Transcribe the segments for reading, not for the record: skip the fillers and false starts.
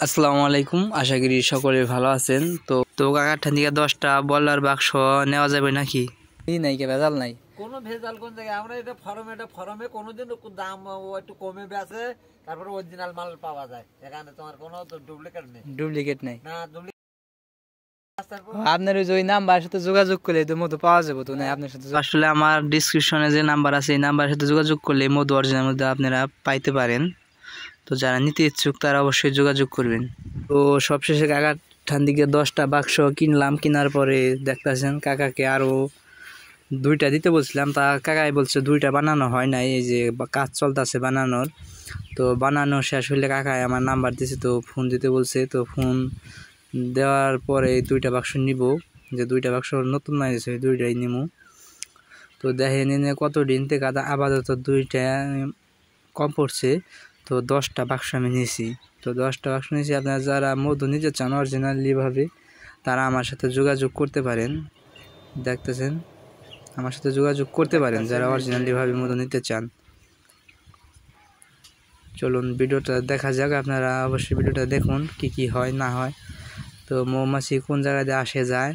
আসসালামু আলাইকুম, আশা করি সকলে ভালো আছেন। তো কাকার ঠান থেকে 10টা বলার বাক্স নেওয়া যাবে নাকি? নাই কে ভেজাল নাই, কোনো ভেজাল কোন জায়গায়? আমরা এটা ফরমে কোনোদিন দাম একটু কমে বেছে, তারপরে অরিজিনাল মাল পাওয়া যায়। এখানে তোমার কোনো ডুপ্লিকেট নেই, ডুপ্লিকেট নাই। না ডুপ্লিকেট। আপনার ওই নাম্বার সাথে যোগাযোগ করলে তো মধু পাওয়া যাবে তো? নাই আপনার সাথে আসলে আমার ডিসক্রিপশনে যে নাম্বার আছে এই নাম্বারের সাথে যোগাযোগ করলে মধু অরিজিনাল মধ্যে আপনারা পাইতে পারেন। তো যারা নিতে ইচ্ছুক তারা অবশ্যই যোগাযোগ করবেন। তো সবশেষে কাকার ঠান থেকে 10টা বাক্স কিনলাম। কেনার পরে দেখতেছেন কাকাকে আরও 2টা দিতে বলছিলাম, তা কাকাই বলছে 2টা বানানো হয় নাই, এই যে কাজ চলতেছে বানানোর। তো বানানো শেষ হলে কাকাই আমার নাম্বার দিয়েছে, তো ফোন দিতে বলছে। তো ফোন দেওয়ার পরে 2টা বাক্স নিব, যে 2টা বাক্স নতুন মাইছে 2টাই নিব। তো দেখে নিয়ে কত দিন থেকে আপাতত 2টা কম পড়ছে। তো 10টা বাক্স আমি নিয়েছি। তো 10টা বাক্স নিয়েছি। আপনারা যারা মধু নিতে চান অরিজিনালিভাবে তারা আমার সাথে যোগাযোগ করতে পারেন। দেখতেছেন আমার সাথে যোগাযোগ করতে পারেন যারা অরিজিনালিভাবে মধু নিতে চান। চলুন ভিডিওটা দেখা যাক, আপনারা অবশ্যই ভিডিওটা দেখুন কি কি হয় না হয়। তো মৌমাছি কোন জায়গা দিয়ে আসে যায়,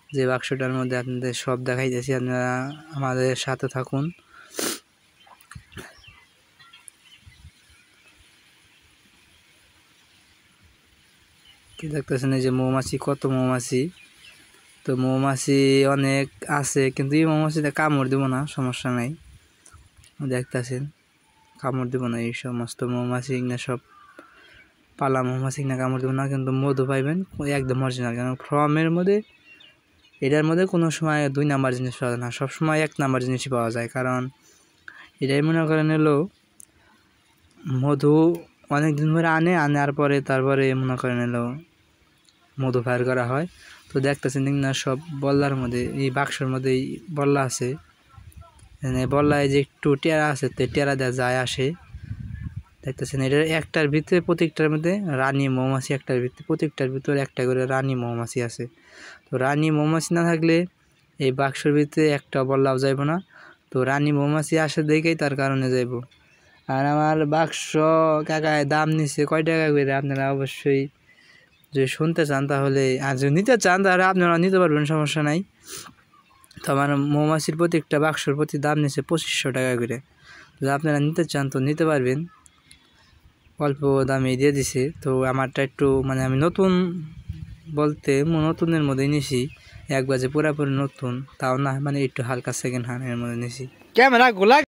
যে বাক্সটার মধ্যে আপনাদের সব দেখাইতেছি, আপনারা আমাদের সাথে থাকুন। কি দেখতেছেন এই যে মৌমাছি, কত মৌমাছি। তো মৌমাছি অনেক আছে, কিন্তু এই মৌমাছিতে কামড় দিব না, সমস্যা নাই। দেখতেছেন কামড় দিব না, এই সমস্ত মৌমাছি না সব পালা মৌমাছি না কামড় দিব না, কিন্তু মধু পাইবেন একদম অরিজিনাল। কারণ ফর্মের মধ্যে এটার মধ্যে কোনো সময় 2 নাম্বার জিনিস পাওয়া যায় না, সবসময় 1 নাম্বার জিনিসই পাওয়া যায়। কারণ এটাই মনে করেন এলো মধু অনেক দিন ধরে আনার পরে তারপরে মনে করেন এলো মধু ফায়ার করা হয়। তো দেখতেছেন না সব বল্লার মধ্যে, এই বাক্সের মধ্যে বল্লা আছে, বল্লায় যে একটু টেরা আছে, তো টেরা দেওয়া যায় আসে। দেখতেছেন এটার একটার ভিতরে প্রত্যেকটার মধ্যে রানী মৌমাছি, একটার ভিতরে প্রত্যেকটার ভিতরে একটা করে রানী মৌমাছি আছে। তো রানী মৌমাছি না থাকলে এই বাক্সের ভিতরে একটা বল্লাও যাইব না। তো রানী মৌমাছি আসে দেখেই তার কারণে যাইব। আর আমার বাক্স কাকায় দাম নিচ্ছে কয় টাকা করে, আপনারা অবশ্যই যদি শুনতে চান তাহলে, আর যদি নিতে চান তাহলে আপনারা নিতে পারবেন, সমস্যা নাই। তো আমার মৌমাছির প্রত্যেকটা বাক্সর প্রতি দাম নিচ্ছে 2500 টাকা করে। যদি আপনারা নিতে চান তো নিতে পারবেন, অল্প দামে দিয়ে দিছে। তো আমারটা একটু মানে আমি নতুন বলতে নতুনের মধ্যে নিছি, একবার যে পুরাপুরি নতুন তাও না, মানে একটু হালকা সেকেন্ড হ্যান্ডের মধ্যে নিছি। ক্যামেরা গোলা